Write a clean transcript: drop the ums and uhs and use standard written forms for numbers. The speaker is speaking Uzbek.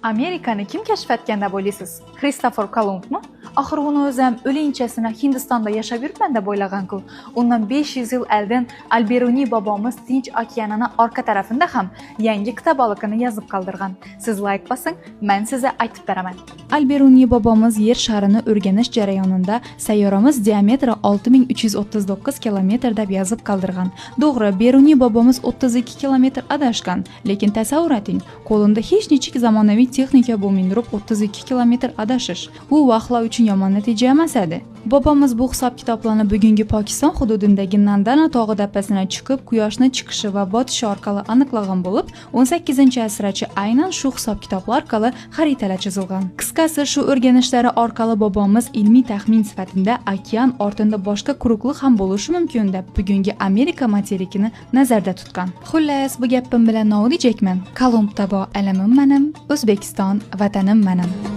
Amerikani kim kashf etgan deb o'ylaysiz? Kristofer Kolumbmi? Axir uni o'zim o'linchasini Hindistonda yashab yuribman deb o'ylagan-ku. Undan 500 yil oldin Alberuni bobomiz Tinch okeanini orqa tarafida ham yangi kitobalikini yozib qoldirgan. Siz like bosing, men sizga aytib beraman. Alberuni bobomiz yer sharini o'rganish jarayonida sayyoramiz diametri 6339 kilometr deb yozib qoldirgan. To'g'ri, Beruni bobomiz 32 kilometr adashgan, lekin tasavvur eting, qo'linda hech nechik zamonaviy texnika bo'lmay turib 32 kilometr adashish. Bu vaqtlar uchun yomon natija emas edi. Bobomiz bu hisob-kitoblarni bugungi Pokiston hududidagi Nandana tog'i tepasine chiqib, quyoshni chiqishi va botishi orqali aniqlagan bo'lib, 18-asrgacha aynan shu hisob-kitoblar orqali xaritalar chizilgan. Qisqasi, shu o'rganishlari orqali bobomiz ilmiy taxmin sifatida okean ortida boshqa quruqlik ham bo'lishi mumkin deb bugungi Amerika materikini nazarda tutgan. Xullas, bu gapim bilan nima deyajakman? Kolumb tabo alamim menim, O'zbekiston vatanim menim.